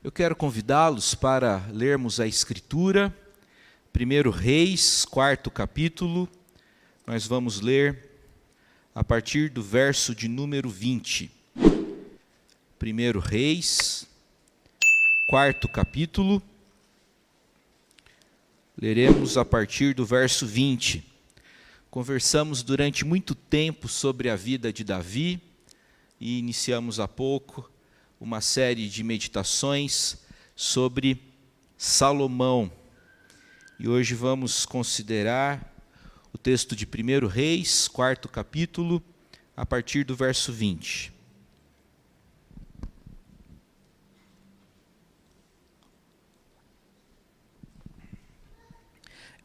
Eu quero convidá-los para lermos a Escritura, 1 Reis, 4º capítulo. Nós vamos ler a partir do verso de número 20. 1 Reis, 4º capítulo. Leremos a partir do verso 20. Conversamos durante muito tempo sobre a vida de Davi e iniciamos há pouco uma série de meditações sobre Salomão. E hoje vamos considerar o texto de 1 Reis, 4º capítulo, a partir do verso 20.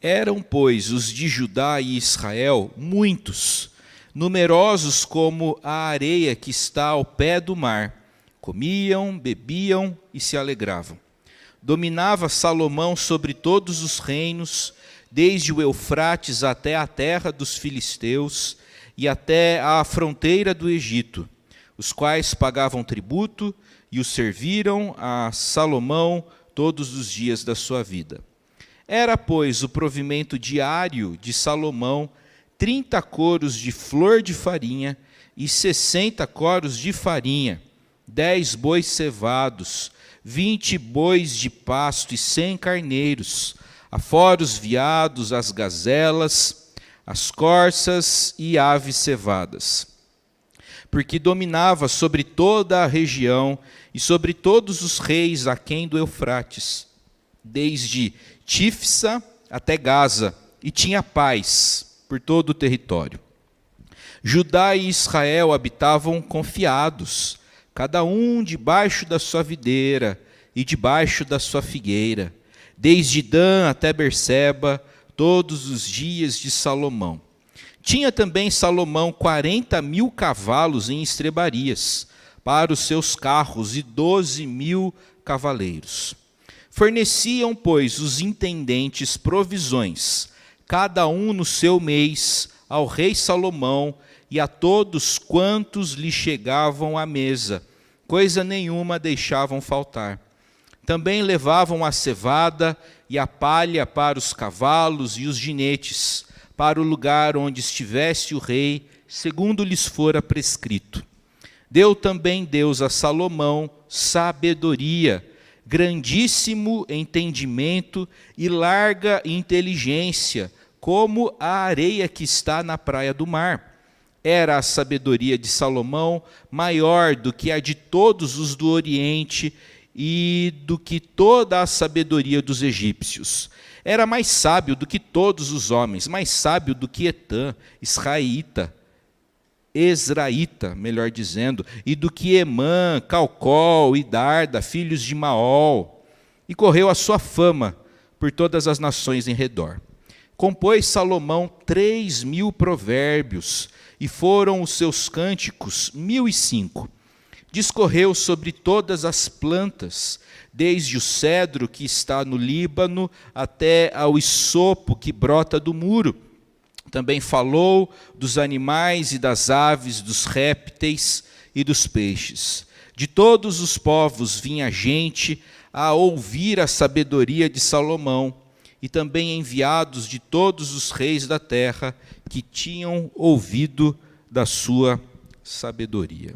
Eram, pois, os de Judá e Israel muitos, numerosos como a areia que está ao pé do mar. Comiam, bebiam e se alegravam. Dominava Salomão sobre todos os reinos, desde o Eufrates até a terra dos filisteus e até a fronteira do Egito, os quais pagavam tributo e o serviram a Salomão todos os dias da sua vida. Era, pois, o provimento diário de Salomão 30 coros de flor de farinha e 60 coros de farinha, 10 bois cevados, 20 bois de pasto e 100 carneiros, afora os veados, as gazelas, as corças e aves cevadas. Porque dominava sobre toda a região e sobre todos os reis aquém do Eufrates, desde Tifsa até Gaza, e tinha paz por todo o território. Judá e Israel habitavam confiados, cada um debaixo da sua videira e debaixo da sua figueira, desde Dan até Berseba, todos os dias de Salomão. Tinha também Salomão 40.000 cavalos em estrebarias para os seus carros e 12.000 cavaleiros. Forneciam, pois, os intendentes provisões, cada um no seu mês, ao rei Salomão e a todos quantos lhe chegavam à mesa, coisa nenhuma deixavam faltar. Também levavam a cevada e a palha para os cavalos e os jinetes, para o lugar onde estivesse o rei, segundo lhes fora prescrito. Deu também Deus a Salomão sabedoria, grandíssimo entendimento e larga inteligência, como a areia que está na praia do mar. Era a sabedoria de Salomão maior do que a de todos os do Oriente e do que toda a sabedoria dos egípcios. Era mais sábio do que todos os homens, mais sábio do que Etã, Ezraíta, melhor dizendo, e do que Emã, Calcol e Darda, filhos de Maol. E correu a sua fama por todas as nações em redor. Compôs Salomão 3.000 provérbios, e foram os seus cânticos 1.005. Discorreu sobre todas as plantas, desde o cedro que está no Líbano até ao hisopo que brota do muro. Também falou dos animais e das aves, dos répteis e dos peixes. De todos os povos vinha gente a ouvir a sabedoria de Salomão, e também enviados de todos os reis da terra que tinham ouvido da sua sabedoria.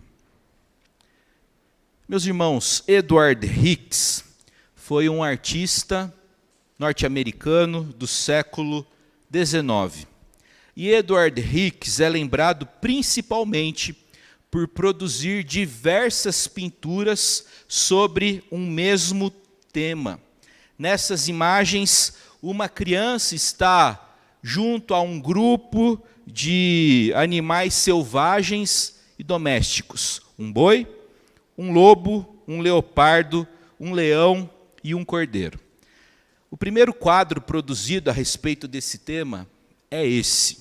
Meus irmãos, Edward Hicks foi um artista norte-americano do século XIX. E Edward Hicks é lembrado principalmente por produzir diversas pinturas sobre um mesmo tema. Nessas imagens, uma criança está junto a um grupo de animais selvagens e domésticos. Um boi, um lobo, um leopardo, um leão e um cordeiro. O primeiro quadro produzido a respeito desse tema é esse.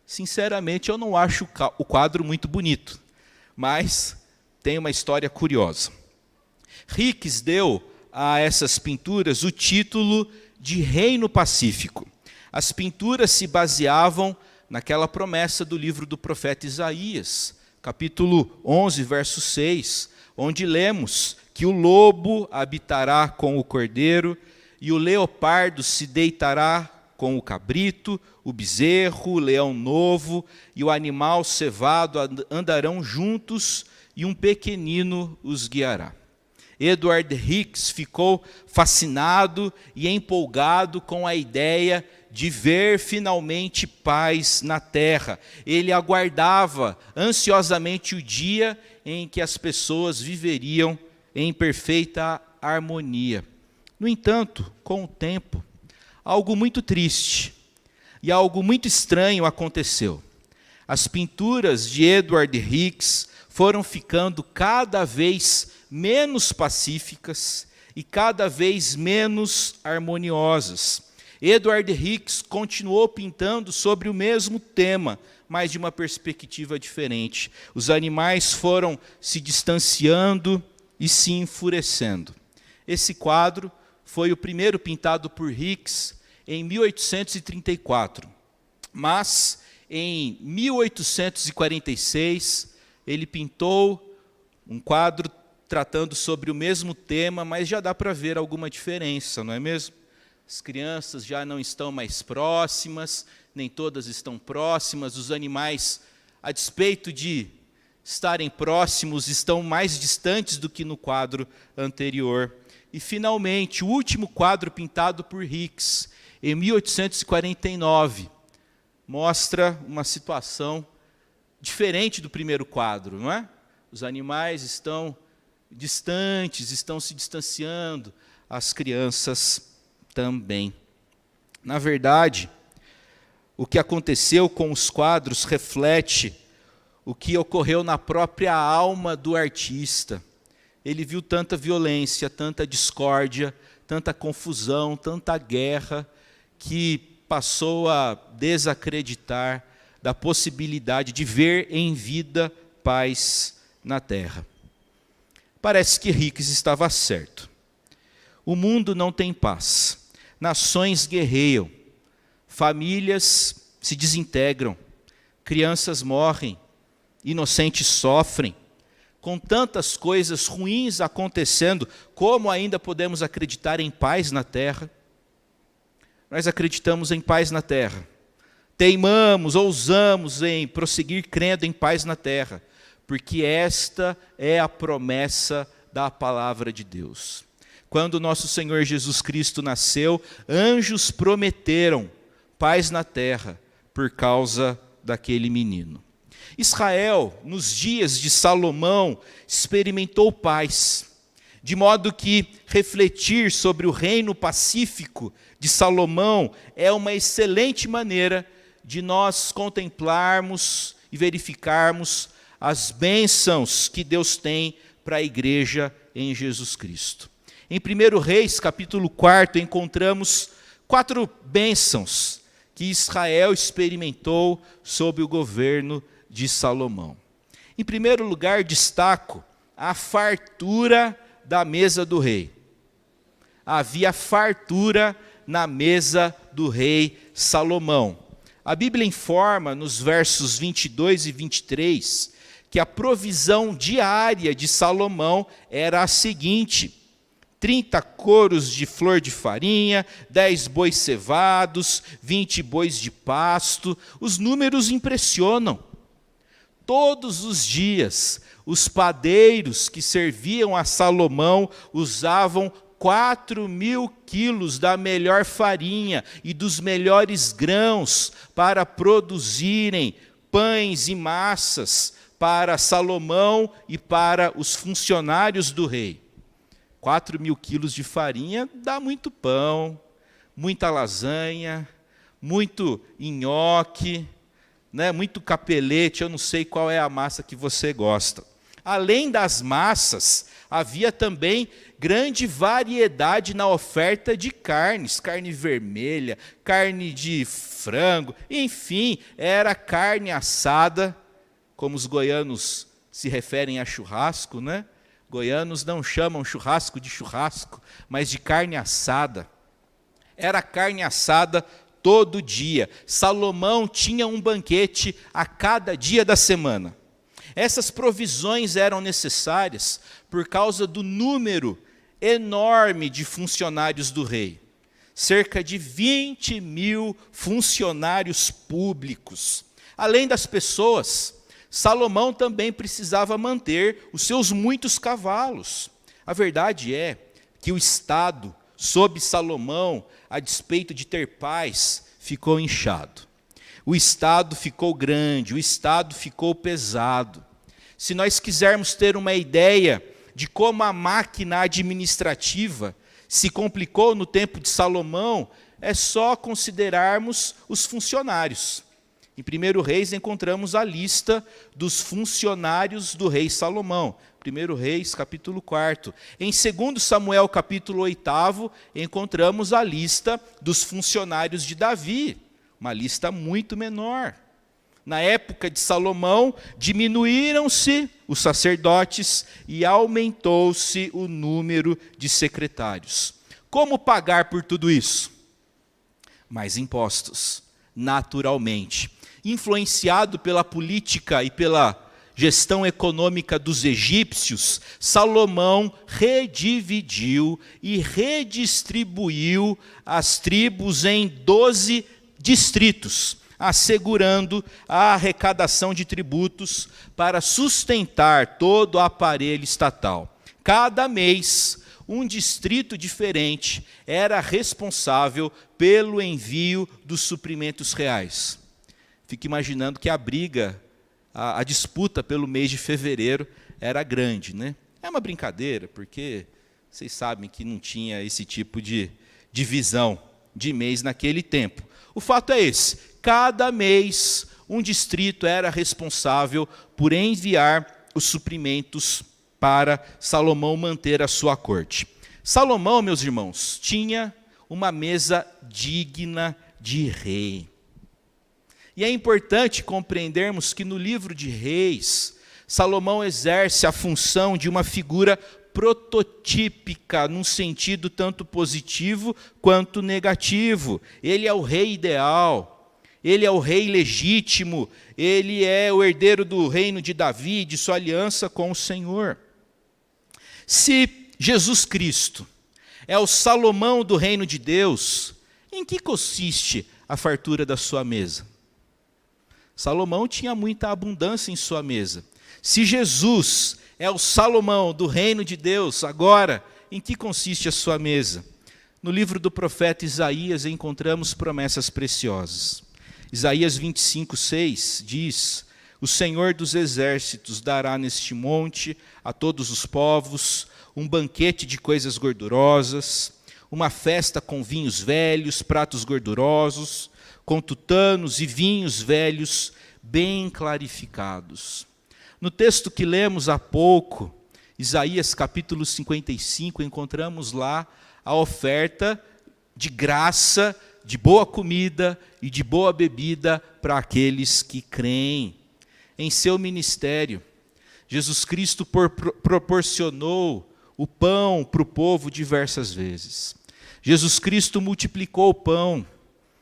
Sinceramente, eu não acho o quadro muito bonito, mas tem uma história curiosa. Hicks deu a essas pinturas o título de Reino Pacífico. As pinturas se baseavam naquela promessa do livro do profeta Isaías, capítulo 11, verso 6, onde lemos que o lobo habitará com o cordeiro, e o leopardo se deitará com o cabrito, o bezerro, o leão novo e o animal cevado andarão juntos, e um pequenino os guiará. Edward Hicks ficou fascinado e empolgado com a ideia de ver finalmente paz na terra. Ele aguardava ansiosamente o dia em que as pessoas viveriam em perfeita harmonia. No entanto, com o tempo, algo muito triste e algo muito estranho aconteceu. As pinturas de Edward Hicks foram ficando cada vez menos pacíficas e cada vez menos harmoniosas. Edward Hicks continuou pintando sobre o mesmo tema, mas de uma perspectiva diferente. Os animais foram se distanciando e se enfurecendo. Esse quadro foi o primeiro pintado por Hicks em 1834, mas em 1846 ele pintou um quadro tratando sobre o mesmo tema, mas já dá para ver alguma diferença, não é mesmo? As crianças já não estão mais próximas, nem todas estão próximas, os animais, a despeito de estarem próximos, estão mais distantes do que no quadro anterior. E, finalmente, o último quadro pintado por Hicks, em 1849, mostra uma situação diferente do primeiro quadro, não é? Os animais estão distantes, estão se distanciando, as crianças também. Na verdade, o que aconteceu com os quadros reflete o que ocorreu na própria alma do artista. Ele viu tanta violência, tanta discórdia, tanta confusão, tanta guerra, que passou a desacreditar da possibilidade de ver em vida paz na terra. Parece que Hicks estava certo. O mundo não tem paz. Nações guerreiam. Famílias se desintegram. Crianças morrem. Inocentes sofrem. Com tantas coisas ruins acontecendo, como ainda podemos acreditar em paz na terra? Nós acreditamos em paz na terra. Teimamos, ousamos em prosseguir crendo em paz na terra, porque esta é a promessa da palavra de Deus. Quando nosso Senhor Jesus Cristo nasceu, anjos prometeram paz na terra por causa daquele menino. Israel, nos dias de Salomão, experimentou paz, de modo que refletir sobre o reino pacífico de Salomão é uma excelente maneira de nós contemplarmos e verificarmos as bênçãos que Deus tem para a igreja em Jesus Cristo. Em 1 Reis, capítulo 4, encontramos 4 bênçãos que Israel experimentou sob o governo de Salomão. Em primeiro lugar, destaco a fartura da mesa do rei. Havia fartura na mesa do rei Salomão. A Bíblia informa nos versos 22 e 23 que a provisão diária de Salomão era a seguinte: 30 coros de flor de farinha, 10 bois cevados, 20 bois de pasto. Os números impressionam. Todos os dias, os padeiros que serviam a Salomão usavam 4.000 quilos da melhor farinha e dos melhores grãos para produzirem pães e massas para Salomão e para os funcionários do rei. 4.000 quilos de farinha dá muito pão, muita lasanha, muito nhoque, né, muito capelete. Eu não sei qual é a massa que você gosta. Além das massas, havia também grande variedade na oferta de carnes, carne vermelha, carne de frango, enfim, era carne assada, como os goianos se referem a churrasco, né? Goianos não chamam churrasco de churrasco, mas de carne assada. Era carne assada todo dia. Salomão tinha um banquete a cada dia da semana. Essas provisões eram necessárias por causa do número enorme de funcionários do rei. Cerca de 20.000 funcionários públicos. Além das pessoas, Salomão também precisava manter os seus muitos cavalos. A verdade é que o Estado, sob Salomão, a despeito de ter paz, ficou inchado. O Estado ficou grande, o Estado ficou pesado. Se nós quisermos ter uma ideia de como a máquina administrativa se complicou no tempo de Salomão, é só considerarmos os funcionários. Em 1 Reis encontramos a lista dos funcionários do rei Salomão. 1 Reis, capítulo 4. Em 2 Samuel, capítulo 8, encontramos a lista dos funcionários de Davi. Uma lista muito menor. Na época de Salomão, diminuíram-se os sacerdotes e aumentou-se o número de secretários. Como pagar por tudo isso? Mais impostos, naturalmente. Influenciado pela política e pela gestão econômica dos egípcios, Salomão redividiu e redistribuiu as tribos em 12 distritos, assegurando a arrecadação de tributos para sustentar todo o aparelho estatal. Cada mês, um distrito diferente era responsável pelo envio dos suprimentos reais. Fico imaginando que a briga, a disputa pelo mês de fevereiro era grande, né? É uma brincadeira, porque vocês sabem que não tinha esse tipo de divisão de mês naquele tempo. O fato é esse: cada mês um distrito era responsável por enviar os suprimentos para Salomão manter a sua corte. Salomão, meus irmãos, tinha uma mesa digna de rei. E é importante compreendermos que no livro de Reis, Salomão exerce a função de uma figura prototípica, num sentido tanto positivo quanto negativo. Ele é o rei ideal, ele é o rei legítimo, ele é o herdeiro do reino de Davi, de sua aliança com o Senhor. Se Jesus Cristo é o Salomão do reino de Deus, em que consiste a fartura da sua mesa? Salomão tinha muita abundância em sua mesa. Se Jesus é o Salomão do reino de Deus, agora, em que consiste a sua mesa? No livro do profeta Isaías encontramos promessas preciosas. Isaías 25:6 diz: o Senhor dos exércitos dará neste monte a todos os povos um banquete de coisas gordurosas, uma festa com vinhos velhos, pratos gordurosos, com tutanos e vinhos velhos bem clarificados. No texto que lemos há pouco, Isaías capítulo 55, encontramos lá a oferta de graça, de boa comida e de boa bebida para aqueles que creem. Em seu ministério, Jesus Cristo proporcionou o pão para o povo diversas vezes. Jesus Cristo multiplicou o pão,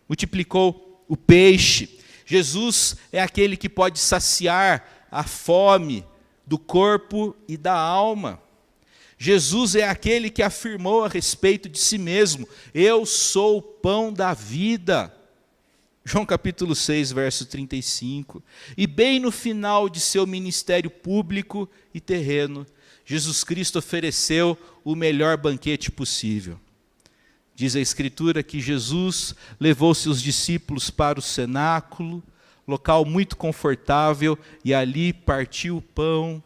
multiplicou o peixe. Jesus é aquele que pode saciar a fome do corpo e da alma. Jesus é aquele que afirmou a respeito de si mesmo: eu sou o pão da vida. João capítulo 6, verso 35. E bem no final de seu ministério público e terreno, Jesus Cristo ofereceu o melhor banquete possível. Diz a Escritura que Jesus levou seus discípulos para o cenáculo, local muito confortável, e ali partiu o pão,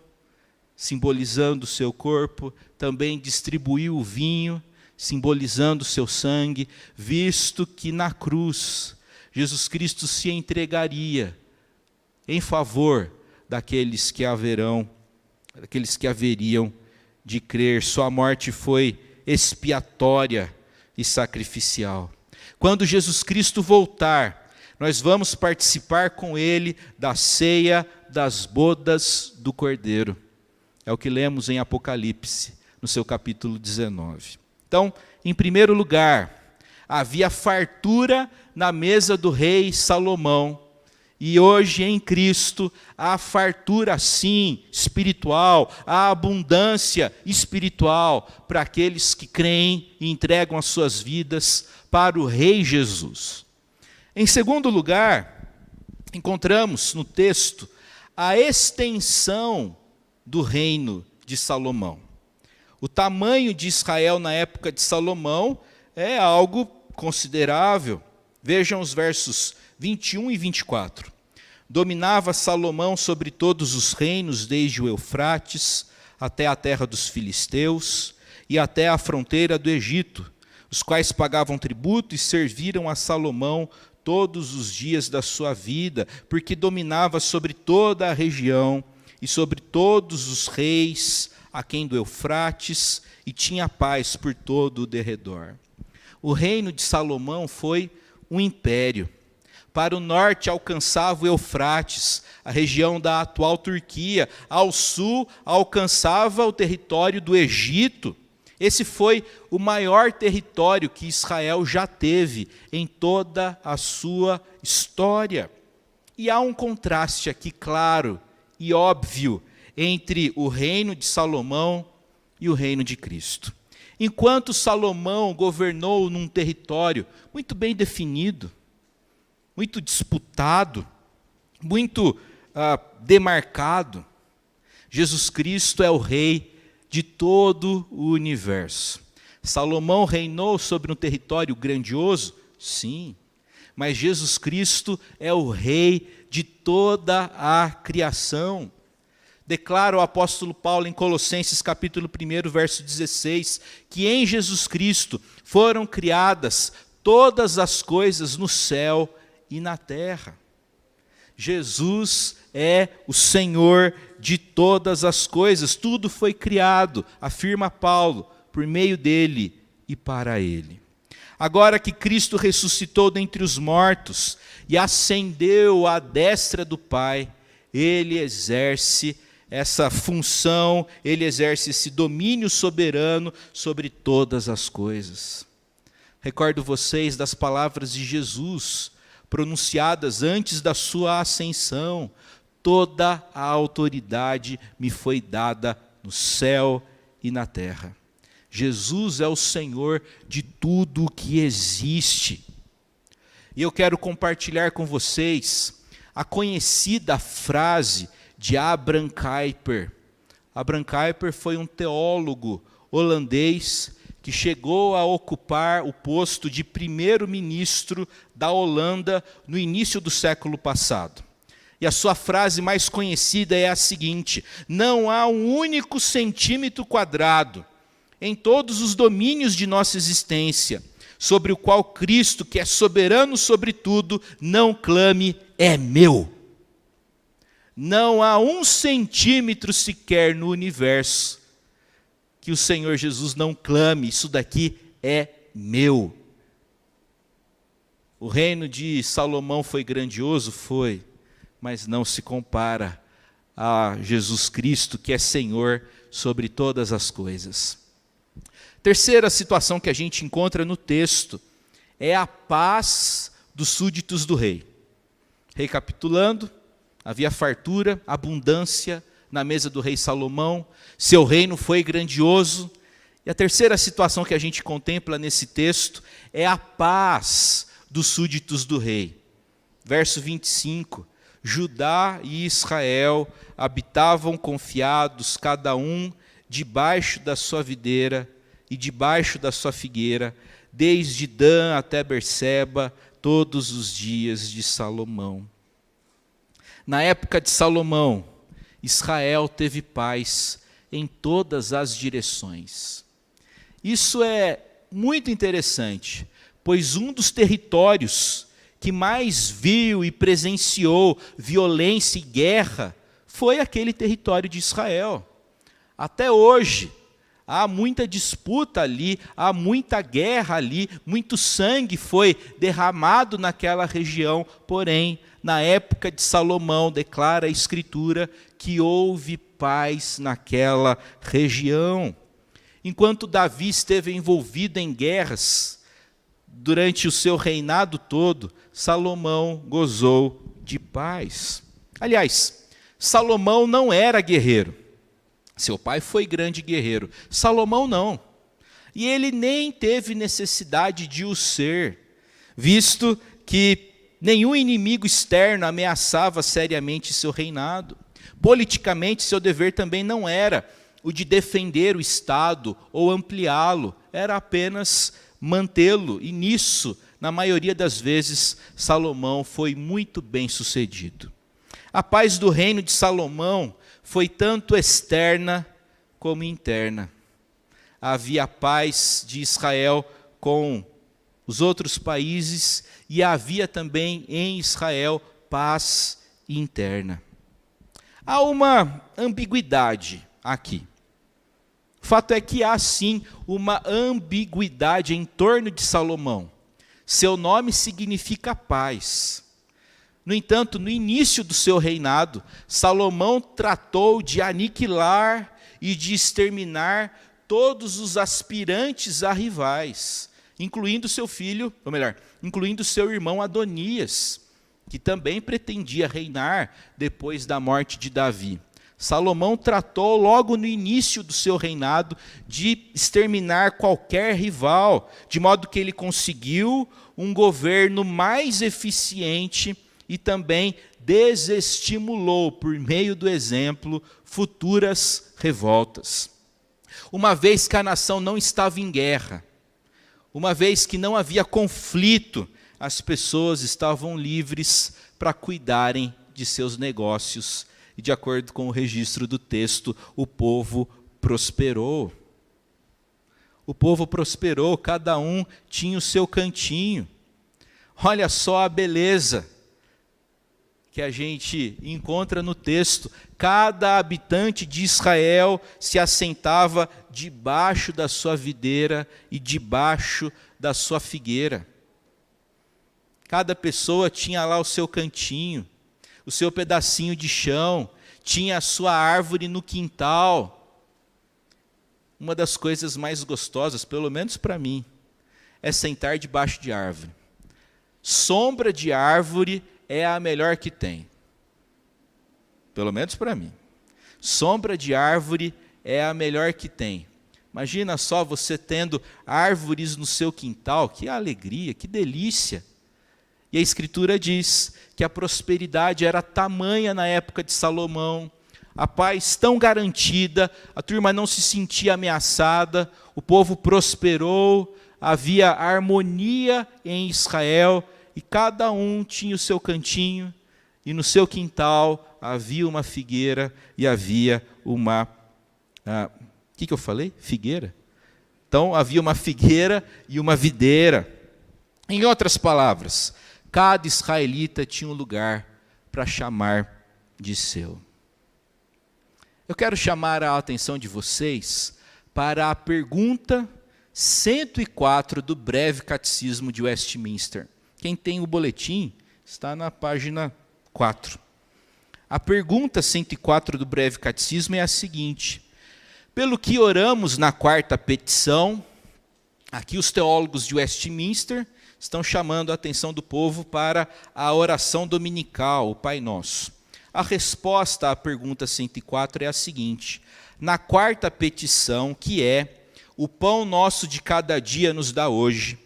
simbolizando o seu corpo, também distribuiu o vinho, simbolizando o seu sangue, visto que na cruz Jesus Cristo se entregaria em favor daqueles que haveriam de crer. Sua morte foi expiatória e sacrificial. Quando Jesus Cristo voltar, nós vamos participar com Ele da ceia das bodas do Cordeiro. É o que lemos em Apocalipse, no seu capítulo 19. Então, em primeiro lugar, havia fartura na mesa do rei Salomão. E hoje em Cristo há fartura sim espiritual, há abundância espiritual para aqueles que creem e entregam as suas vidas para o Rei Jesus. Em segundo lugar, encontramos no texto a extensão do reino de Salomão. O tamanho de Israel na época de Salomão é algo considerável. Vejam os versos 21 e 24. Dominava Salomão sobre todos os reinos, desde o Eufrates até a terra dos filisteus e até a fronteira do Egito, os quais pagavam tributo e serviram a Salomão todos os dias da sua vida, porque dominava sobre toda a região e sobre todos os reis aquém do Eufrates, e tinha paz por todo o derredor. O reino de Salomão foi um império. Para o norte alcançava o Eufrates, a região da atual Turquia. Ao sul alcançava o território do Egito. Esse foi o maior território que Israel já teve em toda a sua história. E há um contraste aqui claro e óbvio entre o reino de Salomão e o reino de Cristo. Enquanto Salomão governou num território muito bem definido, muito disputado, muito demarcado, Jesus Cristo é o rei de todo o universo. Salomão reinou sobre um território grandioso? Sim, mas Jesus Cristo é o rei de toda a criação. Declara o apóstolo Paulo em Colossenses capítulo 1, verso 16, que em Jesus Cristo foram criadas todas as coisas no céu e na terra. Jesus é o Senhor de todas as coisas, tudo foi criado, afirma Paulo, por meio dele e para ele. Agora que Cristo ressuscitou dentre os mortos e ascendeu à destra do Pai, ele exerce essa função, ele exerce esse domínio soberano sobre todas as coisas. Recordo vocês das palavras de Jesus, pronunciadas antes da sua ascensão: toda a autoridade me foi dada no céu e na terra. Jesus é o Senhor de tudo o que existe. E eu quero compartilhar com vocês a conhecida frase de Abraham Kuyper. Abraham Kuyper foi um teólogo holandês que chegou a ocupar o posto de primeiro-ministro da Holanda no início do século passado. E a sua frase mais conhecida é a seguinte: não há um único centímetro quadrado em todos os domínios de nossa existência sobre o qual Cristo, que é soberano sobre tudo, não clame, é meu. Não há um centímetro sequer no universo que o Senhor Jesus não clame, isso daqui é meu. O reino de Salomão foi grandioso? Foi, mas não se compara a Jesus Cristo, que é Senhor sobre todas as coisas. Terceira situação que a gente encontra no texto é a paz dos súditos do rei. Recapitulando, havia fartura, abundância na mesa do rei Salomão, seu reino foi grandioso. E a terceira situação que a gente contempla nesse texto é a paz dos súditos do rei. Verso 25, Judá e Israel habitavam confiados, cada um debaixo da sua videira e debaixo da sua figueira, desde Dan até Berseba, todos os dias de Salomão. Na época de Salomão, Israel teve paz em todas as direções. Isso é muito interessante, pois um dos territórios que mais viu e presenciou violência e guerra foi aquele território de Israel. Até hoje, há muita disputa ali, há muita guerra ali, muito sangue foi derramado naquela região, porém, na época de Salomão, declara a Escritura que houve paz naquela região. Enquanto Davi esteve envolvido em guerras, durante o seu reinado todo, Salomão gozou de paz. Aliás, Salomão não era guerreiro. Seu pai foi grande guerreiro. Salomão não. E ele nem teve necessidade de o ser, visto que nenhum inimigo externo ameaçava seriamente seu reinado. Politicamente, seu dever também não era o de defender o Estado ou ampliá-lo, era apenas mantê-lo. E nisso, na maioria das vezes, Salomão foi muito bem sucedido. A paz do reino de Salomão foi tanto externa como interna. Havia paz de Israel com os outros países e havia também em Israel paz interna. Há uma ambiguidade aqui. O fato é que há sim uma ambiguidade em torno de Salomão. Seu nome significa paz. No entanto, no início do seu reinado, Salomão tratou de aniquilar e de exterminar todos os aspirantes a rivais, incluindo seu filho, ou melhor, incluindo seu irmão Adonias, que também pretendia reinar depois da morte de Davi. Salomão tratou logo no início do seu reinado de exterminar qualquer rival, de modo que ele conseguiu um governo mais eficiente e também desestimulou, por meio do exemplo, futuras revoltas. Uma vez que a nação não estava em guerra, uma vez que não havia conflito, as pessoas estavam livres para cuidarem de seus negócios. E de acordo com o registro do texto, o povo prosperou. O povo prosperou, cada um tinha o seu cantinho. Olha só a beleza que a gente encontra no texto. Cada habitante de Israel se assentava debaixo da sua videira e debaixo da sua figueira. Cada pessoa tinha lá o seu cantinho, o seu pedacinho de chão, tinha a sua árvore no quintal. Uma das coisas mais gostosas, pelo menos para mim, é sentar debaixo de árvore. Sombra de árvore é a melhor que tem. Pelo menos para mim. Sombra de árvore é a melhor que tem. Imagina só você tendo árvores no seu quintal, que alegria, que delícia. E a Escritura diz que a prosperidade era tamanha na época de Salomão, a paz tão garantida, a turma não se sentia ameaçada, o povo prosperou, havia harmonia em Israel, e cada um tinha o seu cantinho, e no seu quintal havia uma figueira e havia uma... O que eu falei? Figueira? Então havia uma figueira e uma videira. Em outras palavras, cada israelita tinha um lugar para chamar de seu. Eu quero chamar a atenção de vocês para a pergunta 104 do breve catecismo de Westminster. Quem tem o boletim está na página 4. A pergunta 104 do breve catecismo é a seguinte: pelo que oramos na quarta petição, aqui os teólogos de Westminster estão chamando a atenção do povo para a oração dominical, o Pai Nosso. A resposta à pergunta 104 é a seguinte: na quarta petição, que é o pão nosso de cada dia nos dá hoje,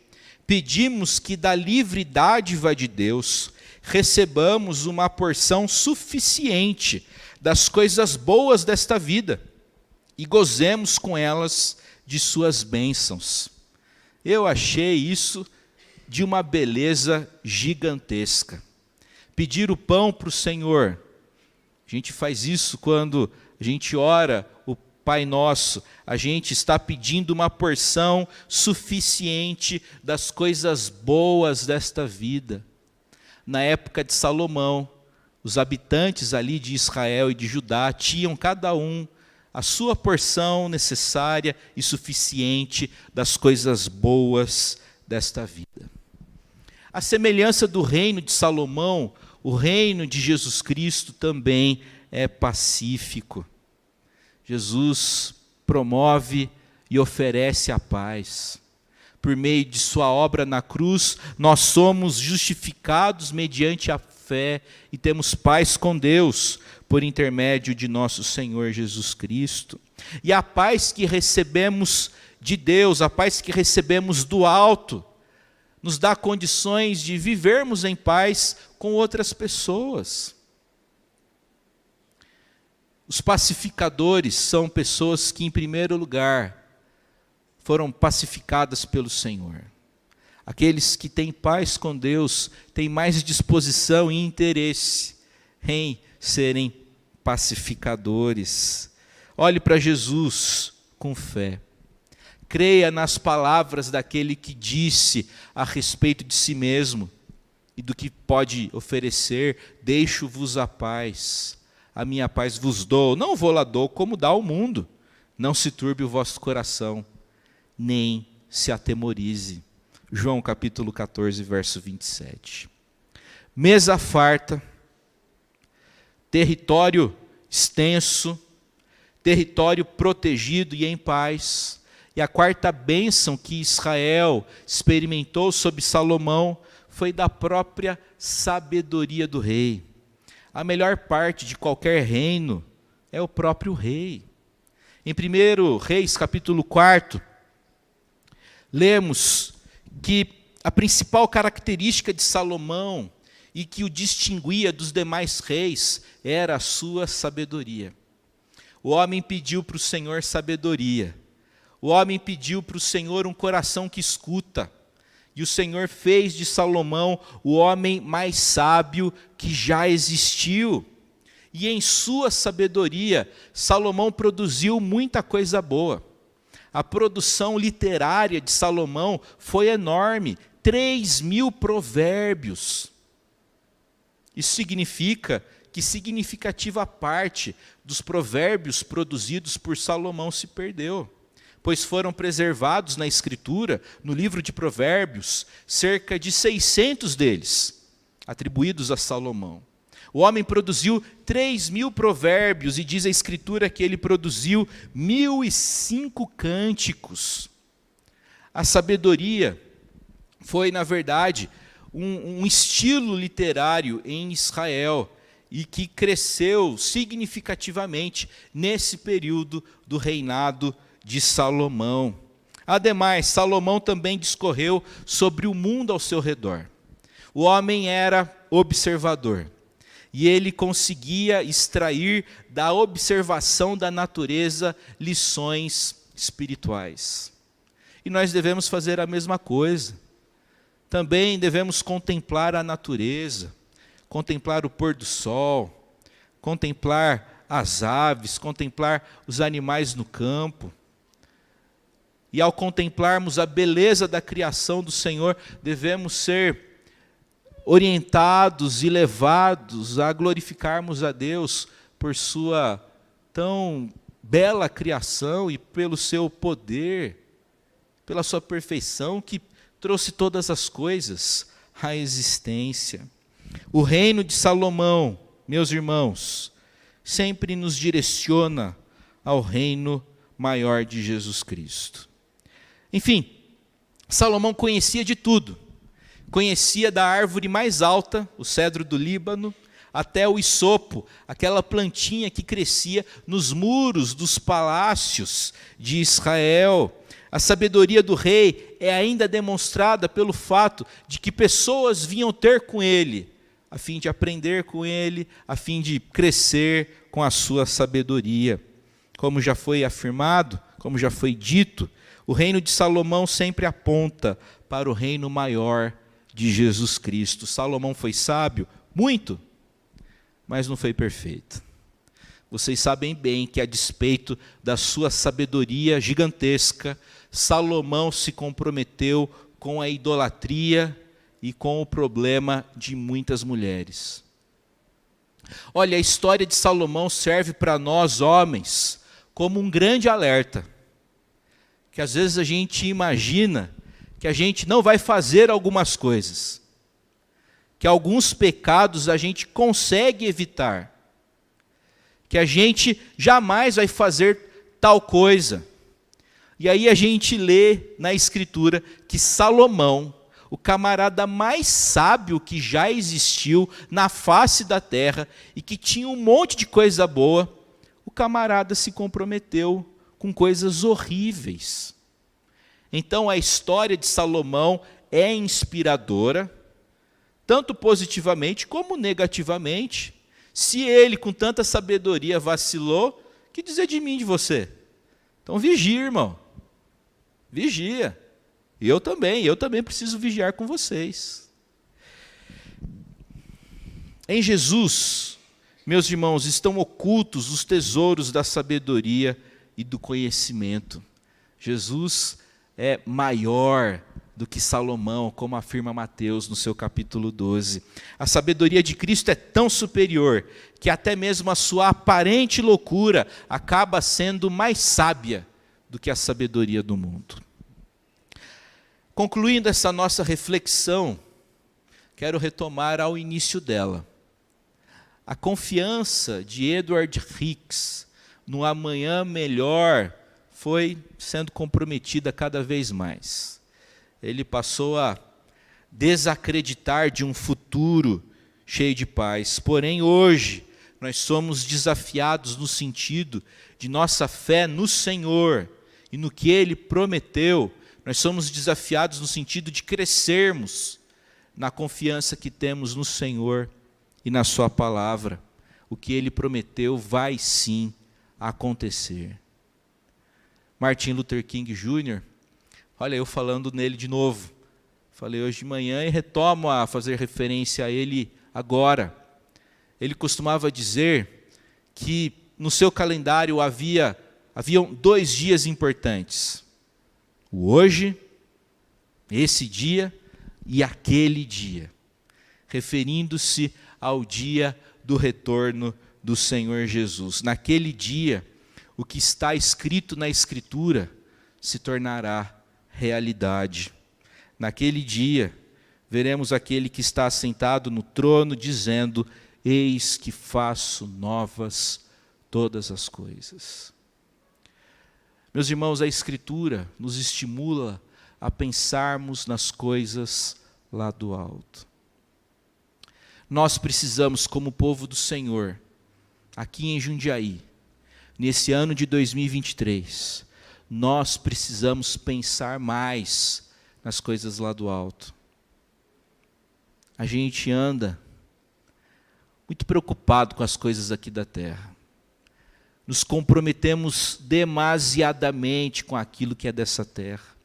pedimos que da livre dádiva de Deus recebamos uma porção suficiente das coisas boas desta vida e gozemos com elas de suas bênçãos. Eu achei isso de uma beleza gigantesca. Pedir o pão para o Senhor. A gente faz isso quando a gente ora o Pai Nosso. A gente está pedindo uma porção suficiente das coisas boas desta vida. Na época de Salomão, os habitantes ali de Israel e de Judá tinham cada um a sua porção necessária e suficiente das coisas boas desta vida. A semelhança do reino de Salomão, o reino de Jesus Cristo também é pacífico. Jesus promove e oferece a paz. Por meio de sua obra na cruz, nós somos justificados mediante a fé e temos paz com Deus por intermédio de nosso Senhor Jesus Cristo. E a paz que recebemos de Deus, a paz que recebemos do alto, nos dá condições de vivermos em paz com outras pessoas. Os pacificadores são pessoas que, em primeiro lugar, foram pacificadas pelo Senhor. Aqueles que têm paz com Deus têm mais disposição e interesse em serem pacificadores. Olhe para Jesus com fé. Creia nas palavras daquele que disse a respeito de si mesmo e do que pode oferecer. Deixo-vos a paz, a minha paz vos dou. Não vou lá dou como dá o mundo. Não se turbe o vosso coração, nem se atemorize. João capítulo 14, verso 27. Mesa farta, território extenso, território protegido e em paz. E a quarta bênção que Israel experimentou sob Salomão foi da própria sabedoria do rei. A melhor parte de qualquer reino é o próprio rei. Em 1 Reis, capítulo 4, lemos que a principal característica de Salomão e que o distinguia dos demais reis era a sua sabedoria. O homem pediu para o Senhor sabedoria. O homem pediu para o Senhor um coração que escuta. E o Senhor fez de Salomão o homem mais sábio que já existiu. E em sua sabedoria, Salomão produziu muita coisa boa. A produção literária de Salomão foi enorme, 3.000 provérbios. Isso significa que significativa parte dos provérbios produzidos por Salomão se perdeu, pois foram preservados na Escritura, no livro de Provérbios, cerca de 600 deles, atribuídos a Salomão. O homem produziu 3.000 provérbios e diz a Escritura que ele produziu 1.005 cânticos. A sabedoria foi, na verdade, um estilo literário em Israel e que cresceu significativamente nesse período do reinado de Salomão. Ademais, Salomão também discorreu sobre o mundo ao seu redor. O homem era observador. E ele conseguia extrair da observação da natureza lições espirituais. E nós devemos fazer a mesma coisa. Também devemos contemplar a natureza, contemplar o pôr do sol, contemplar as aves, contemplar os animais no campo. E ao contemplarmos a beleza da criação do Senhor, devemos ser orientados e levados a glorificarmos a Deus por sua tão bela criação e pelo seu poder, pela sua perfeição que trouxe todas as coisas à existência. O reino de Salomão, meus irmãos, sempre nos direciona ao reino maior de Jesus Cristo. Enfim, Salomão conhecia de tudo. Conhecia da árvore mais alta, o cedro do Líbano, até o isopo, aquela plantinha que crescia nos muros dos palácios de Israel. A sabedoria do rei é ainda demonstrada pelo fato de que pessoas vinham ter com ele, a fim de aprender com ele, a fim de crescer com a sua sabedoria. Como já foi afirmado, como já foi dito, o reino de Salomão sempre aponta para o reino maior de Jesus Cristo. Salomão foi sábio? Muito, mas não foi perfeito. Vocês sabem bem que, a despeito da sua sabedoria gigantesca, Salomão se comprometeu com a idolatria e com o problema de muitas mulheres. Olha, a história de Salomão serve para nós, homens, como um grande alerta. Que às vezes a gente imagina que a gente não vai fazer algumas coisas, que alguns pecados a gente consegue evitar, que a gente jamais vai fazer tal coisa. E aí a gente lê na Escritura que Salomão, o camarada mais sábio que já existiu na face da terra e que tinha um monte de coisa boa, o camarada se comprometeu com coisas horríveis. Então a história de Salomão é inspiradora, tanto positivamente como negativamente. Se ele, com tanta sabedoria, vacilou, que dizer de mim, de você? Então vigia, irmão. Vigia. E eu também preciso vigiar com vocês. Em Jesus, meus irmãos, estão ocultos os tesouros da sabedoria e do conhecimento. Jesus é maior do que Salomão, como afirma Mateus no seu capítulo 12. A sabedoria de Cristo é tão superior que até mesmo a sua aparente loucura acaba sendo mais sábia do que a sabedoria do mundo. Concluindo essa nossa reflexão, quero retomar ao início dela. A confiança de Edward Hicks no amanhã melhor foi sendo comprometida cada vez mais. Ele passou a desacreditar de um futuro cheio de paz. Porém, hoje, nós somos desafiados no sentido de nossa fé no Senhor e no que Ele prometeu. Nós somos desafiados no sentido de crescermos na confiança que temos no Senhor e na sua palavra. O que Ele prometeu vai sim acontecer. Martin Luther King Jr., olha eu falando nele de novo. Falei hoje de manhã e retomo a fazer referência a ele agora. Ele costumava dizer que no seu calendário haviam 2 dias importantes. O hoje, esse dia e aquele dia. Referindo-se ao dia do retorno do Senhor Jesus. Naquele dia, o que está escrito na Escritura se tornará realidade. Naquele dia, veremos aquele que está assentado no trono dizendo: eis que faço novas todas as coisas. Meus irmãos, a Escritura nos estimula a pensarmos nas coisas lá do alto. Nós precisamos, como povo do Senhor, aqui em Jundiaí, nesse ano de 2023, nós precisamos pensar mais nas coisas lá do alto. A gente anda muito preocupado com as coisas aqui da terra. Nos comprometemos demasiadamente com aquilo que é dessa terra.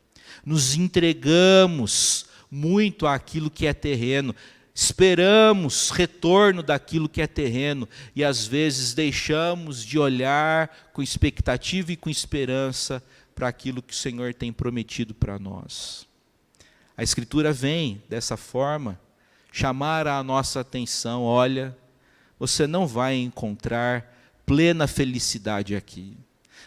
Nos entregamos muito àquilo que é terreno. Esperamos retorno daquilo que é terreno e às vezes deixamos de olhar com expectativa e com esperança para aquilo que o Senhor tem prometido para nós. A Escritura vem dessa forma chamar a nossa atenção. Olha, você não vai encontrar plena felicidade aqui.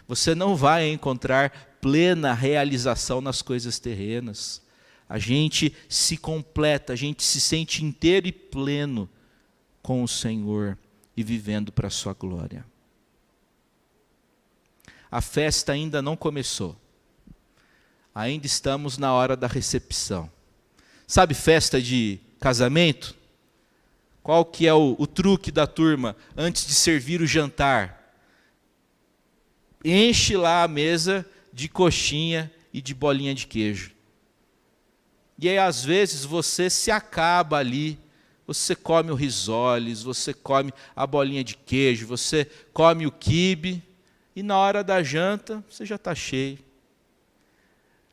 Você não vai encontrar plena realização nas coisas terrenas. A gente se completa, a gente se sente inteiro e pleno com o Senhor e vivendo para a sua glória. A festa ainda não começou. Ainda estamos na hora da recepção. Sabe festa de casamento? Qual que é o truque da turma antes de servir o jantar? Enche lá a mesa de coxinha e de bolinha de queijo. E aí, às vezes, você se acaba ali, você come o risoles, você come a bolinha de queijo, você come o quibe, e na hora da janta, você já está cheio.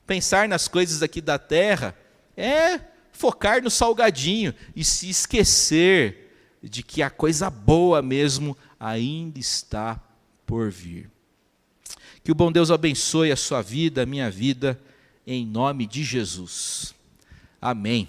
Pensar nas coisas aqui da terra é focar no salgadinho e se esquecer de que a coisa boa mesmo ainda está por vir. Que o bom Deus abençoe a sua vida, a minha vida, em nome de Jesus. Amém.